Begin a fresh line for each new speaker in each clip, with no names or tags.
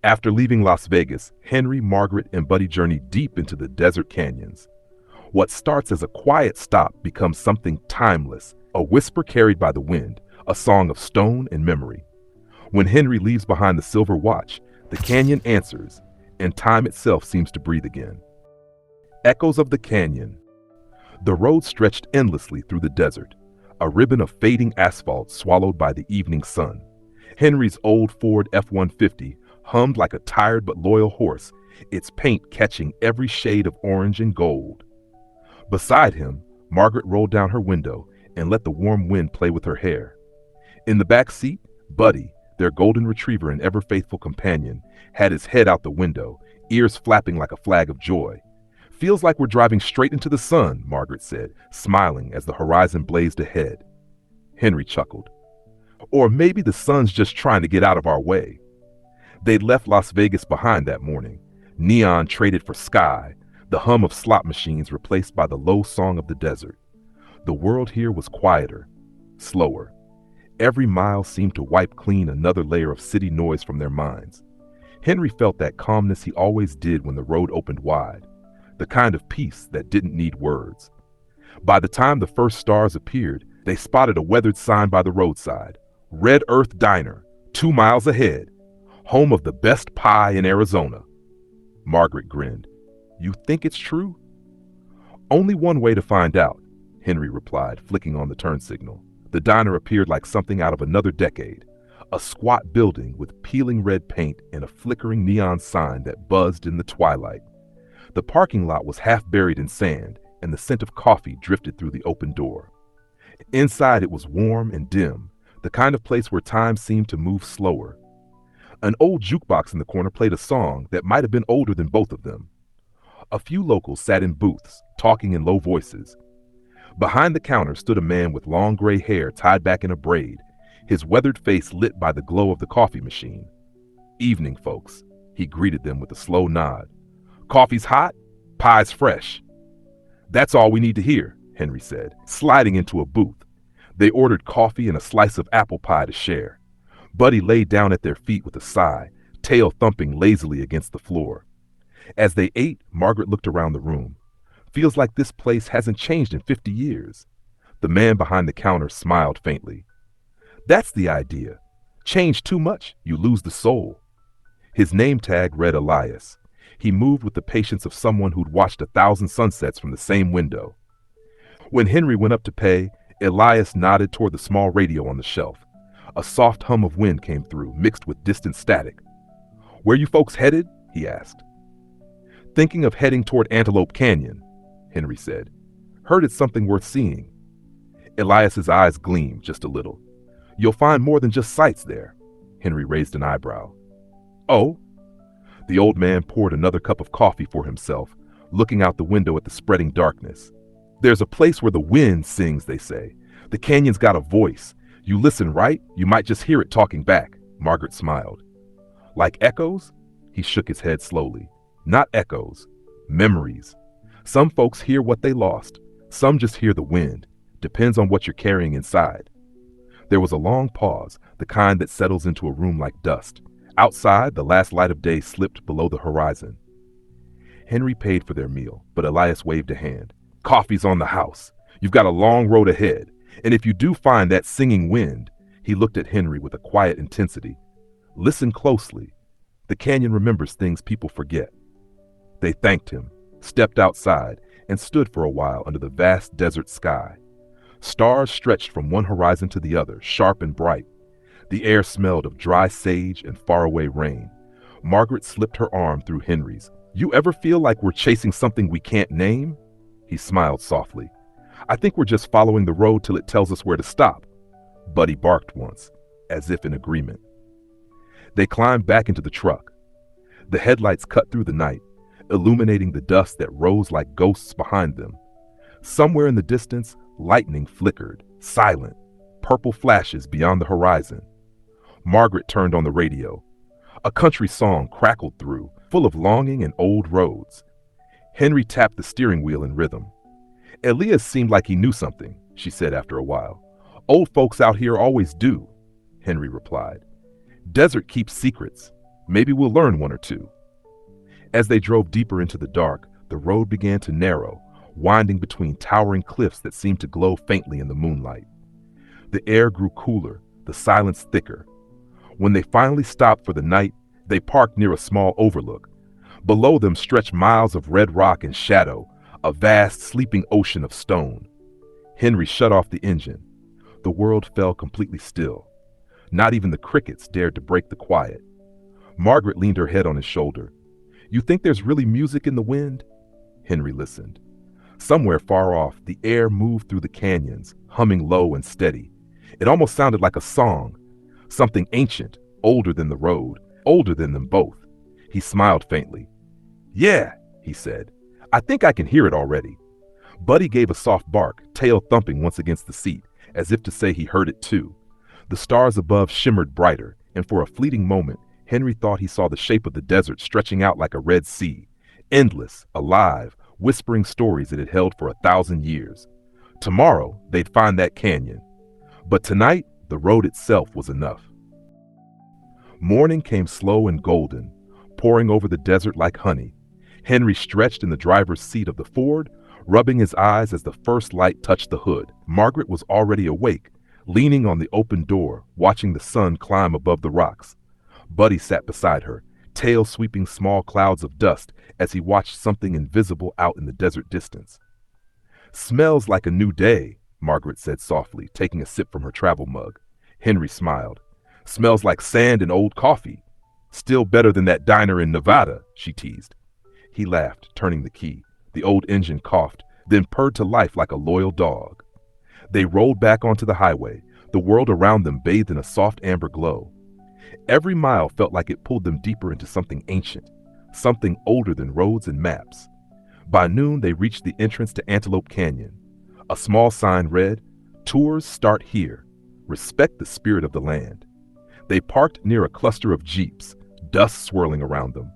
After leaving Las Vegas, Henry, Margaret, and Buddy journey deep into the desert canyons. What starts as a quiet stop becomes something timeless, a whisper carried by the wind, a song of stone and memory. When Henry leaves behind the silver watch, the canyon answers, and time itself seems to breathe again. Echoes of the canyon. The road stretched endlessly through the desert, a ribbon of fading asphalt swallowed by the evening sun. Henry's old Ford F-150 hummed like a tired but loyal horse, its paint catching every shade of orange and gold. Beside him, Margaret rolled down her window and let the warm wind play with her hair. In the back seat, Buddy, their golden retriever and ever-faithful companion, had his head out the window, ears flapping like a flag of joy. "Feels like we're driving straight into the sun," Margaret said, smiling as the horizon blazed ahead. Henry chuckled. "Or maybe the sun's just trying to get out of our way." They'd left Las Vegas behind that morning. Neon traded for sky, the hum of slot machines replaced by the low song of the desert. The world here was quieter, slower. Every mile seemed to wipe clean another layer of city noise from their minds. Henry felt that calmness he always did when the road opened wide, the kind of peace that didn't need words. By the time the first stars appeared, they spotted a weathered sign by the roadside. "Red Earth Diner, 2 miles ahead. Home of the best pie in Arizona." Margaret grinned. "You think it's true?" "Only one way to find out," Henry replied, flicking on the turn signal. The diner appeared like something out of another decade, a squat building with peeling red paint and a flickering neon sign that buzzed in the twilight. The parking lot was half buried in sand, and the scent of coffee drifted through the open door. Inside it was warm and dim, the kind of place where time seemed to move slower. An old jukebox in the corner played a song that might have been older than both of them. A few locals sat in booths, talking in low voices. Behind the counter stood a man with long gray hair tied back in a braid, his weathered face lit by the glow of the coffee machine. "Evening, folks," he greeted them with a slow nod. "Coffee's hot, pie's fresh." "That's all we need to hear," Henry said, sliding into a booth. They ordered coffee and a slice of apple pie to share. Buddy laid down at their feet with a sigh, tail thumping lazily against the floor. As they ate, Margaret looked around the room. "Feels like this place hasn't changed in 50 years. The man behind the counter smiled faintly. "That's the idea. Change too much, you lose the soul." His name tag read Elias. He moved with the patience of someone who'd watched 1,000 sunsets from the same window. When Henry went up to pay, Elias nodded toward the small radio on the shelf. A soft hum of wind came through, mixed with distant static. "Where you folks headed?" he asked. "Thinking of heading toward Antelope Canyon," Henry said. "Heard it's something worth seeing." Elias's eyes gleamed just a little. "You'll find more than just sights there." Henry raised an eyebrow. "Oh?" The old man poured another cup of coffee for himself, looking out the window at the spreading darkness. "There's a place where the wind sings, they say. The canyon's got a voice. You listen right, you might just hear it talking back." Margaret smiled. "Like echoes?" He shook his head slowly. "Not echoes. Memories. Some folks hear what they lost. Some just hear the wind. Depends on what you're carrying inside." There was a long pause, the kind that settles into a room like dust. Outside, the last light of day slipped below the horizon. Henry paid for their meal, but Elias waved a hand. "Coffee's on the house. You've got a long road ahead. And if you do find that singing wind," he looked at Henry with a quiet intensity, "listen closely. The canyon remembers things people forget." They thanked him, stepped outside, and stood for a while under the vast desert sky. Stars stretched from one horizon to the other, sharp and bright. The air smelled of dry sage and faraway rain. Margaret slipped her arm through Henry's. "You ever feel like we're chasing something we can't name?" He smiled softly. "I think we're just following the road till it tells us where to stop." Buddy barked once, as if in agreement. They climbed back into the truck. The headlights cut through the night, illuminating the dust that rose like ghosts behind them. Somewhere in the distance, lightning flickered, silent, purple flashes beyond the horizon. Margaret turned on the radio. A country song crackled through, full of longing and old roads. Henry tapped the steering wheel in rhythm. "Elias seemed like he knew something," she said after a while. "Old folks out here always do," Henry replied. "Desert keeps secrets. Maybe we'll learn one or two. As they drove deeper into the dark, the road began to narrow, winding between towering cliffs that seemed to glow faintly in the moonlight. The air grew cooler, the silence thicker. When they finally stopped for the night, they parked near a small overlook. Below them stretched miles of red rock and shadow, a vast sleeping ocean of stone. Henry shut off the engine. The world fell completely still. Not even the crickets dared to break the quiet. Margaret leaned her head on his shoulder. "You think there's really music in the wind?" Henry listened. Somewhere far off, the air moved through the canyons, humming low and steady. It almost sounded like a song, something ancient, older than the road, older than them both. He smiled faintly. "Yeah," he said. "I think I can hear it already." Buddy gave a soft bark, tail thumping once against the seat, as if to say he heard it too. The stars above shimmered brighter, and for a fleeting moment, Henry thought he saw the shape of the desert stretching out like a red sea, endless, alive, whispering stories it had held for 1,000 years. Tomorrow, they'd find that canyon. But tonight, the road itself was enough. Morning came slow and golden, pouring over the desert like honey. Henry stretched in the driver's seat of the Ford, rubbing his eyes as the first light touched the hood. Margaret was already awake, leaning on the open door, watching the sun climb above the rocks. Buddy sat beside her, tail sweeping small clouds of dust as he watched something invisible out in the desert distance. "Smells like a new day," Margaret said softly, taking a sip from her travel mug. Henry smiled. "Smells like sand and old coffee. Still better than that diner in Nevada," she teased. He laughed, turning the key. The old engine coughed, then purred to life like a loyal dog. They rolled back onto the highway, the world around them bathed in a soft amber glow. Every mile felt like it pulled them deeper into something ancient, something older than roads and maps. By noon, they reached the entrance to Antelope Canyon. A small sign read, "Tours start here. Respect the spirit of the land." They parked near a cluster of jeeps, dust swirling around them.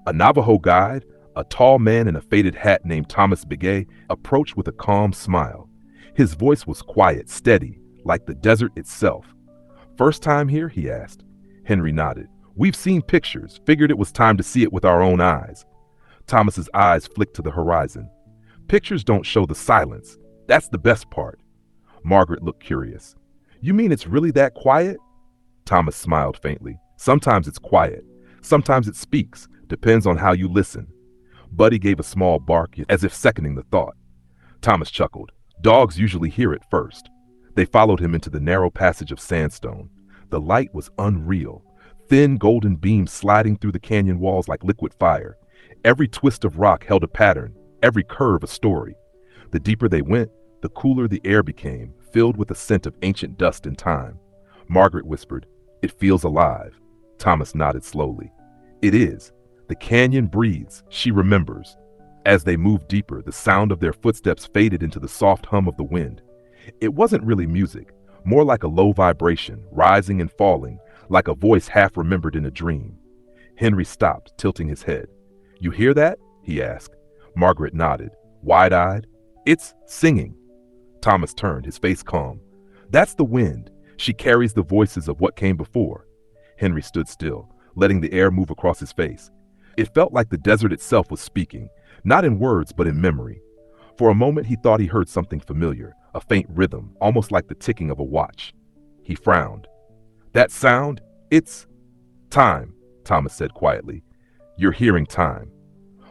A Navajo guide, a tall man in a faded hat named Thomas Begay, approached with a calm smile. His voice was quiet, steady, like the desert itself. "First time here?" he asked. Henry nodded. "We've seen pictures, figured it was time to see it with our own eyes." Thomas's eyes flicked to the horizon. "Pictures don't show the silence. That's the best part." Margaret looked curious. "You mean it's really that quiet?" Thomas smiled faintly. "Sometimes it's quiet. Sometimes it speaks. Depends on how you listen." Buddy gave a small bark, as if seconding the thought. Thomas chuckled. "Dogs usually hear it first." They followed him into the narrow passage of sandstone. The light was unreal, thin golden beams sliding through the canyon walls like liquid fire. Every twist of rock held a pattern, every curve a story. The deeper they went, the cooler the air became, filled with a scent of ancient dust and time. Margaret whispered, "It feels alive." Thomas nodded slowly. "It is. The canyon breathes. She remembers." As they moved deeper, the sound of their footsteps faded into the soft hum of the wind. It wasn't really music, more like a low vibration, rising and falling, like a voice half remembered in a dream. Henry stopped, tilting his head. "You hear that?" he asked. Margaret nodded, wide-eyed. "It's singing." Thomas turned, his face calm. "That's the wind. She carries the voices of what came before." Henry stood still, letting the air move across his face. It felt like the desert itself was speaking, not in words but in memory. For a moment he thought he heard something familiar, a faint rhythm, almost like the ticking of a watch. He frowned. "That sound? It's time," Thomas said quietly. "You're hearing time."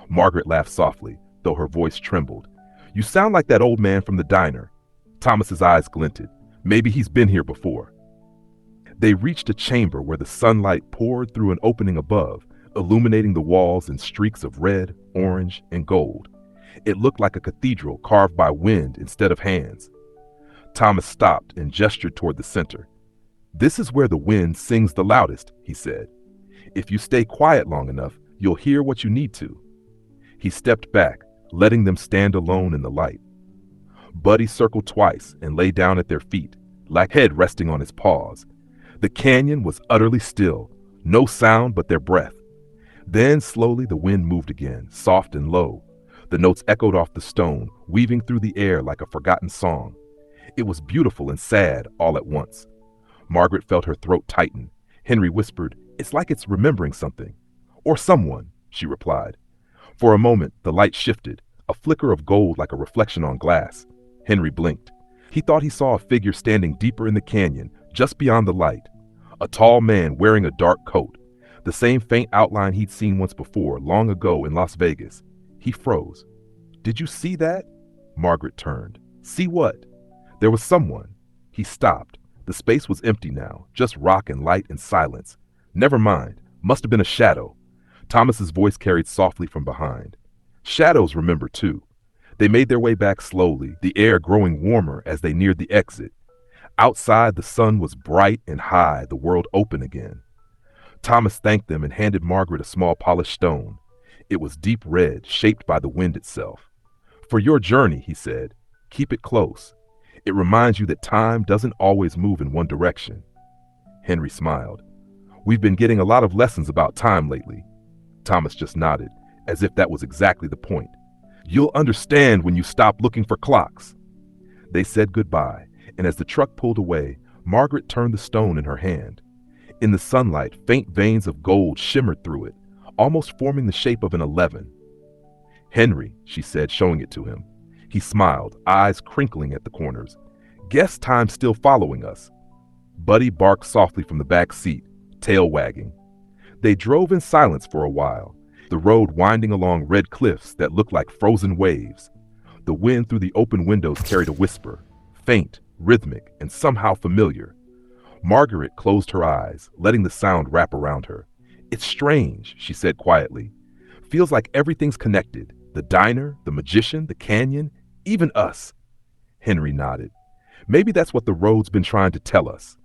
Margaret laughed softly, though her voice trembled. "You sound like that old man from the diner." Thomas's eyes glinted. "Maybe he's been here before." They reached a chamber where the sunlight poured through an opening above, illuminating the walls in streaks of red, orange, and gold. It looked like a cathedral carved by wind instead of hands. Thomas stopped and gestured toward the center. "This is where the wind sings the loudest," he said. "If you stay quiet long enough, you'll hear what you need to." He stepped back, letting them stand alone in the light. Buddy circled twice and lay down at their feet, like head resting on his paws. The canyon was utterly still, no sound but their breath. Then slowly the wind moved again, soft and low. The notes echoed off the stone, weaving through the air like a forgotten song. It was beautiful and sad all at once. Margaret felt her throat tighten. Henry whispered, It's like it's remembering something. Or someone, she replied. For a moment, the light shifted, a flicker of gold like a reflection on glass. Henry blinked. He thought he saw a figure standing deeper in the canyon, just beyond the light. A tall man wearing a dark coat, the same faint outline he'd seen once before, long ago in Las Vegas. He froze. Did you see that? Margaret turned. See what? There was someone. He stopped. The space was empty now, just rock and light and silence. Never mind. Must have been a shadow. Thomas's voice carried softly from behind. Shadows remember too. They made their way back slowly, the air growing warmer as they neared the exit. Outside, the sun was bright and high, the world open again. Thomas thanked them and handed Margaret a small polished stone. It was deep red, shaped by the wind itself. For your journey, he said, keep it close. It reminds you that time doesn't always move in one direction. Henry smiled. We've been getting a lot of lessons about time lately. Thomas just nodded, as if that was exactly the point. You'll understand when you stop looking for clocks. They said goodbye, and as the truck pulled away, Margaret turned the stone in her hand. In the sunlight, faint veins of gold shimmered through it, almost forming the shape of an 11. Henry, she said, showing it to him. He smiled, eyes crinkling at the corners. Guess time's still following us. Buddy barked softly from the back seat, tail wagging. They drove in silence for a while, the road winding along red cliffs that looked like frozen waves. The wind through the open windows carried a whisper, faint, rhythmic, and somehow familiar. Margaret closed her eyes, letting the sound wrap around her. It's strange, she said quietly. Feels like everything's connected. The diner, the magician, the canyon, even us. Henry nodded. Maybe that's what the road's been trying to tell us.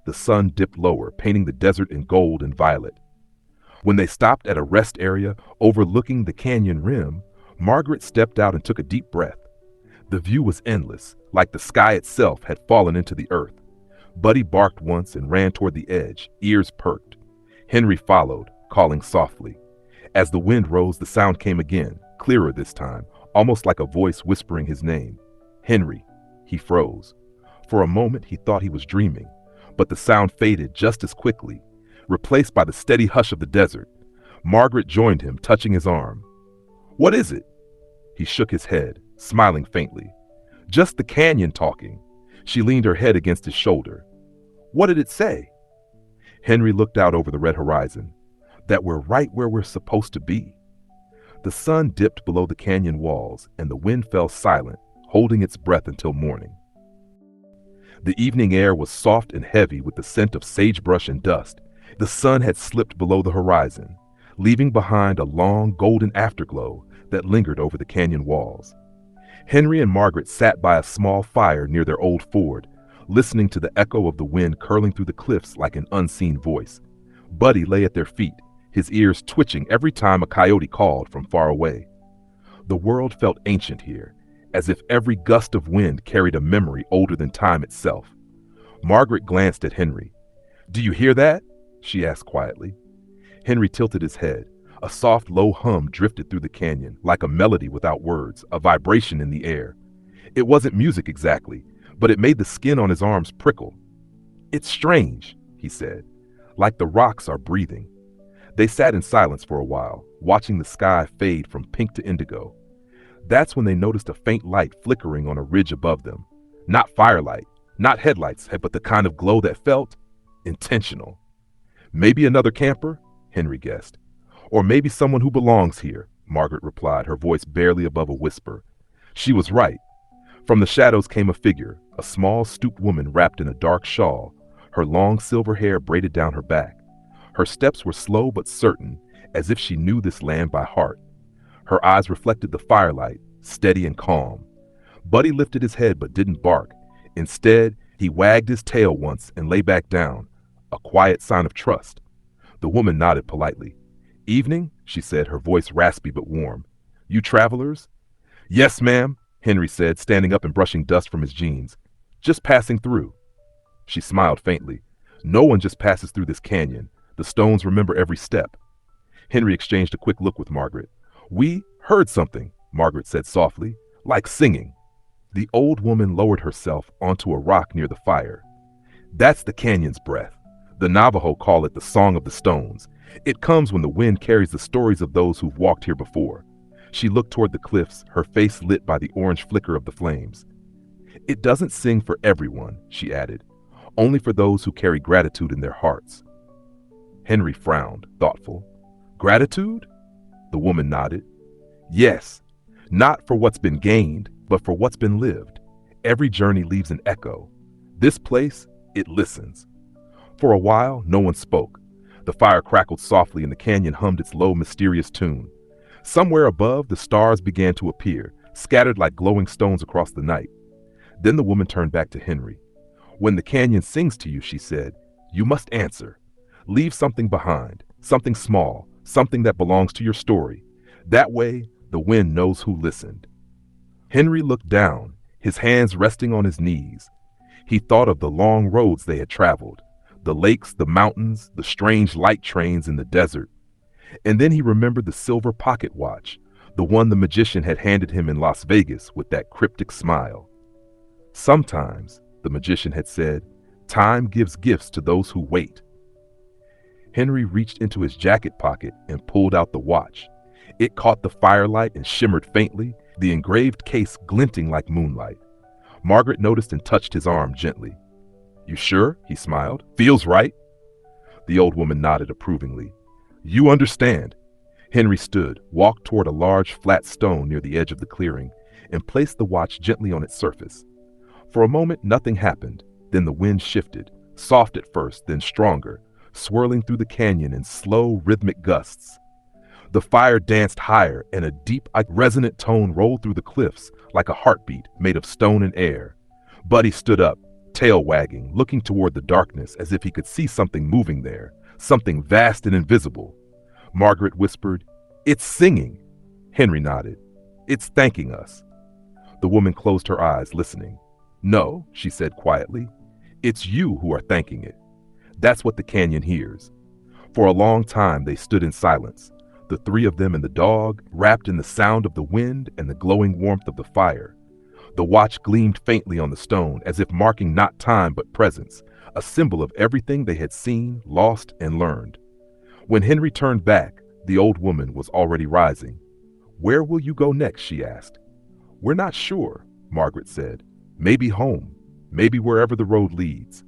The sun dipped lower, painting the desert in gold and violet. When they stopped at a rest area overlooking the canyon rim, Margaret stepped out and took a deep breath. The view was endless, like the sky itself had fallen into the earth. Buddy barked once and ran toward the edge, ears perked. Henry followed, calling softly. As the wind rose, the sound came again, clearer this time, almost like a voice whispering his name. Henry. He froze. For a moment, he thought he was dreaming, but the sound faded just as quickly, replaced by the steady hush of the desert. Margaret joined him, touching his arm. What is it? He shook his head, smiling faintly. Just the canyon talking. She leaned her head against his shoulder. What did it say? Henry looked out over the red horizon. That we're right where we're supposed to be. The sun dipped below the canyon walls, and the wind fell silent, holding its breath until morning. The evening air was soft and heavy with the scent of sagebrush and dust. The sun had slipped below the horizon, leaving behind a long golden afterglow that lingered over the canyon walls. Henry and Margaret sat by a small fire near their old ford, listening to the echo of the wind curling through the cliffs like an unseen voice. Buddy lay at their feet, his ears twitching every time a coyote called from far away. The world felt ancient here, as if every gust of wind carried a memory older than time itself. Margaret glanced at Henry. Do you hear that? She asked quietly. Henry tilted his head. A soft, low hum drifted through the canyon, like a melody without words, a vibration in the air. It wasn't music exactly, but it made the skin on his arms prickle. It's strange, he said, like the rocks are breathing. They sat in silence for a while, watching the sky fade from pink to indigo. That's when they noticed a faint light flickering on a ridge above them. Not firelight, not headlights, but the kind of glow that felt intentional. Maybe another camper, Henry guessed. Or maybe someone who belongs here, Margaret replied, her voice barely above a whisper. She was right. From the shadows came a figure, a small, stooped woman wrapped in a dark shawl, her long silver hair braided down her back. Her steps were slow but certain, as if she knew this land by heart. Her eyes reflected the firelight, steady and calm. Buddy lifted his head but didn't bark. Instead, he wagged his tail once and lay back down, a quiet sign of trust. The woman nodded politely. Evening, she said, her voice raspy but warm. You travelers? Yes, ma'am, Henry said, standing up and brushing dust from his jeans. Just passing through. She smiled faintly. No one just passes through this canyon. The stones remember every step. Henry exchanged a quick look with Margaret. We heard something, Margaret said softly, like singing. The old woman lowered herself onto a rock near the fire. That's the canyon's breath, The Navajo call it the Song of the Stones. It comes when the wind carries the stories of those who've walked here before. She looked toward the cliffs, her face lit by the orange flicker of the flames. It doesn't sing for everyone, she added, only for those who carry gratitude in their hearts. Henry frowned, thoughtful. Gratitude? The woman nodded. Yes, not for what's been gained, but for what's been lived. Every journey leaves an echo. This place, it listens. For a while, no one spoke. The fire crackled softly and the canyon hummed its low, mysterious tune. Somewhere above, the stars began to appear, scattered like glowing stones across the night. Then the woman turned back to Henry. When the canyon sings to you, she said, you must answer. Leave something behind, something small, something that belongs to your story. That way, the wind knows who listened. Henry looked down, his hands resting on his knees. He thought of the long roads they had traveled, the lakes, the mountains, the strange light trains in the desert. And then he remembered the silver pocket watch, the one the magician had handed him in Las Vegas with that cryptic smile. Sometimes, the magician had said, time gives gifts to those who wait. Henry reached into his jacket pocket and pulled out the watch. It caught the firelight and shimmered faintly, the engraved case glinting like moonlight. Margaret noticed and touched his arm gently. You sure? He smiled. Feels right? The old woman nodded approvingly. You understand. Henry stood, walked toward a large flat stone near the edge of the clearing, and placed the watch gently on its surface. For a moment, nothing happened. Then the wind shifted, soft at first, then stronger, swirling through the canyon in slow, rhythmic gusts. The fire danced higher, and a deep, resonant tone rolled through the cliffs like a heartbeat made of stone and air. Buddy stood up, tail wagging, looking toward the darkness as if he could see something moving there, something vast and invisible. Margaret whispered, It's singing. Henry nodded. It's thanking us. The woman closed her eyes, listening. No, she said quietly. It's you who are thanking it. That's what the canyon hears. For a long time they stood in silence, the three of them and the dog, wrapped in the sound of the wind and the glowing warmth of the fire. The watch gleamed faintly on the stone, as if marking not time but presence, a symbol of everything they had seen, lost, and learned. When Henry turned back, the old woman was already rising. Where will you go next? She asked. We're not sure, Margaret said. Maybe home, maybe wherever the road leads.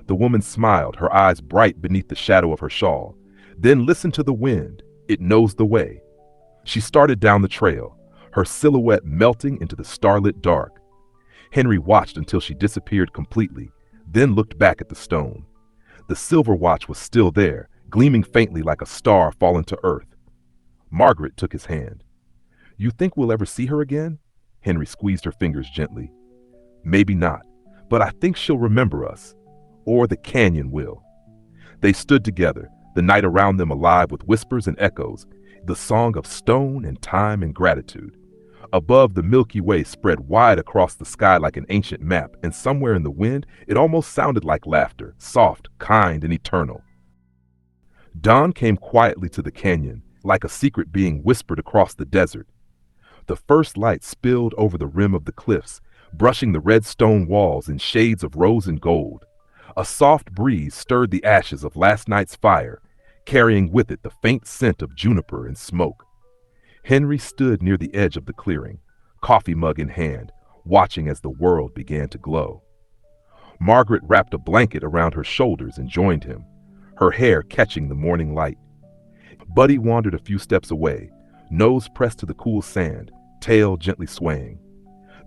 The woman smiled, her eyes bright beneath the shadow of her shawl. Then listen to the wind. It knows the way. She started down the trail, her silhouette melting into the starlit dark. Henry watched until she disappeared completely, then looked back at the stone. The silver watch was still there, gleaming faintly like a star fallen to earth. Margaret took his hand. You think we'll ever see her again? Henry squeezed her fingers gently. Maybe not, but I think she'll remember us. Or the canyon will. They stood together, the night around them alive with whispers and echoes, the song of stone and time and gratitude. Above, the Milky Way spread wide across the sky like an ancient map, and somewhere in the wind, it almost sounded like laughter, soft, kind, and eternal. Dawn came quietly to the canyon, like a secret being whispered across the desert. The first light spilled over the rim of the cliffs, brushing the red stone walls in shades of rose and gold. A soft breeze stirred the ashes of last night's fire, carrying with it the faint scent of juniper and smoke. Henry stood near the edge of the clearing, coffee mug in hand, watching as the world began to glow. Margaret wrapped a blanket around her shoulders and joined him, her hair catching the morning light. Buddy wandered a few steps away, nose pressed to the cool sand, tail gently swaying.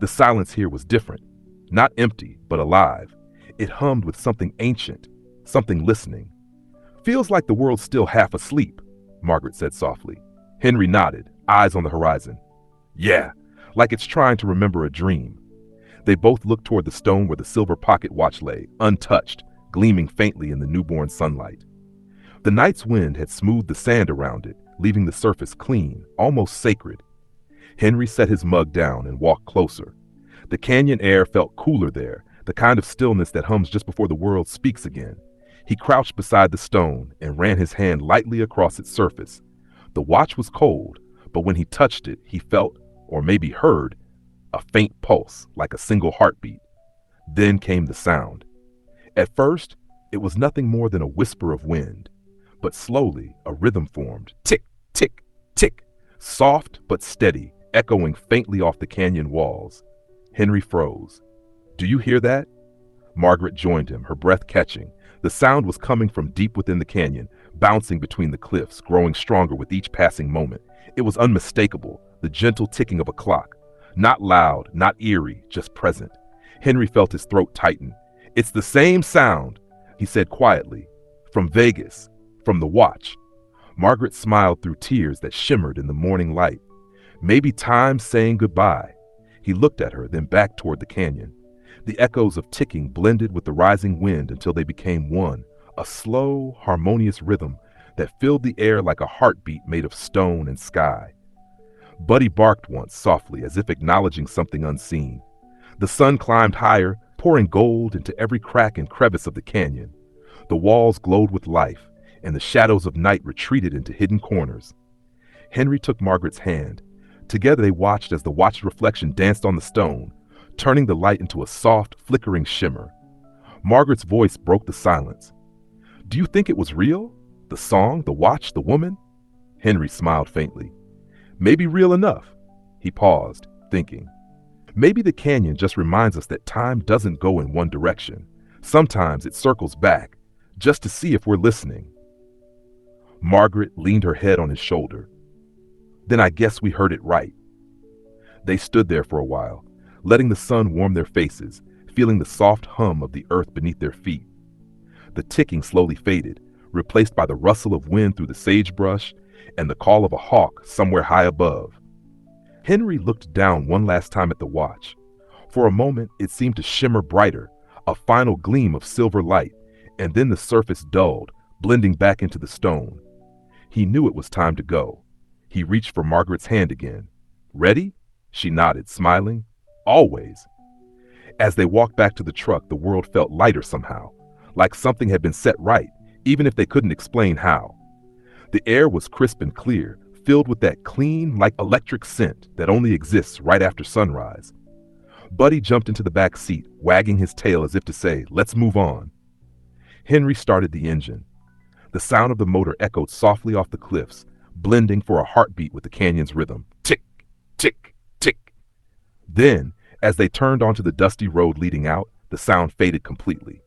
The silence here was different, not empty, but alive. It hummed with something ancient, something listening. Feels like the world's still half asleep, Margaret said softly. Henry nodded, eyes on the horizon. Yeah, like it's trying to remember a dream. They both looked toward the stone where the silver pocket watch lay, untouched, gleaming faintly in the newborn sunlight. The night's wind had smoothed the sand around it, leaving the surface clean, almost sacred. Henry set his mug down and walked closer. The canyon air felt cooler there, the kind of stillness that hums just before the world speaks again. He crouched beside the stone and ran his hand lightly across its surface. The watch was cold, but when he touched it, he felt, or maybe heard, a faint pulse, like a single heartbeat. Then came the sound. At first, It was nothing more than a whisper of wind, but slowly a rhythm formed. Tick, tick, tick, soft but steady, echoing faintly off the canyon walls. Henry froze. "Do you hear that?" Margaret joined him, her breath catching. The sound was coming from deep within the canyon, bouncing between the cliffs, growing stronger with each passing moment. It was unmistakable, the gentle ticking of a clock. Not loud, not eerie, just present. Henry felt his throat tighten. "It's the same sound," he said quietly. "From Vegas, from the watch." Margaret smiled through tears that shimmered in the morning light. Maybe time's saying goodbye. He looked at her, then back toward the canyon. The echoes of ticking blended with the rising wind until they became one, a slow, harmonious rhythm that filled the air like a heartbeat made of stone and sky. Buddy barked once softly, as if acknowledging something unseen. The sun climbed higher, pouring gold into every crack and crevice of the canyon. The walls glowed with life, and the shadows of night retreated into hidden corners. Henry took Margaret's hand. Together they watched as the watch's reflection danced on the stone, turning the light into a soft, flickering shimmer. Margaret's voice broke the silence. "Do you think it was real? The song, the watch, the woman?" Henry smiled faintly. "Maybe real enough." He paused, thinking. Maybe the canyon just reminds us that time doesn't go in one direction. Sometimes it circles back, just to see if we're listening. Margaret leaned her head on his shoulder. "Then I guess we heard it right." They stood there for a while, letting the sun warm their faces, feeling the soft hum of the earth beneath their feet. The ticking slowly faded, replaced by the rustle of wind through the sagebrush and the call of a hawk somewhere high above. Henry looked down one last time at the watch. For a moment, it seemed to shimmer brighter, a final gleam of silver light, and then the surface dulled, blending back into the stone. He knew it was time to go. He reached for Margaret's hand again. "Ready?" She nodded, smiling. "Always." As they walked back to the truck, the world felt lighter somehow, like something had been set right, even if they couldn't explain how. The air was crisp and clear, filled with that clean, like electric scent that only exists right after sunrise. Buddy jumped into the back seat, wagging his tail as if to say, "Let's move on." Henry started the engine. The sound of the motor echoed softly off the cliffs, blending for a heartbeat with the canyon's rhythm. Tick, tick, tick. Then, as they turned onto the dusty road leading out, the sound faded completely.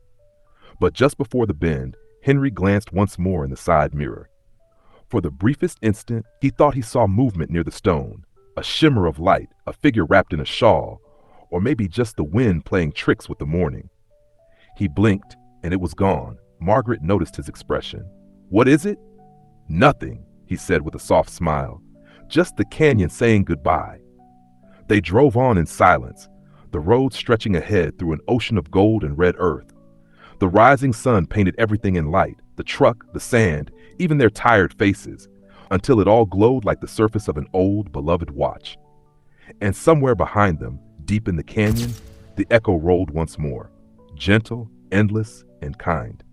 But just before the bend, Henry glanced once more in the side mirror. For the briefest instant, he thought he saw movement near the stone, a shimmer of light, a figure wrapped in a shawl, or maybe just the wind playing tricks with the morning. He blinked, and it was gone. Margaret noticed his expression. "What is it?" "Nothing," he said with a soft smile. "Just the canyon saying goodbye." They drove on in silence, the road stretching ahead through an ocean of gold and red earth. The rising sun painted everything in light, the truck, the sand, even their tired faces, until it all glowed like the surface of an old, beloved watch. And somewhere behind them, deep in the canyon, the echo rolled once more, gentle, endless, and kind.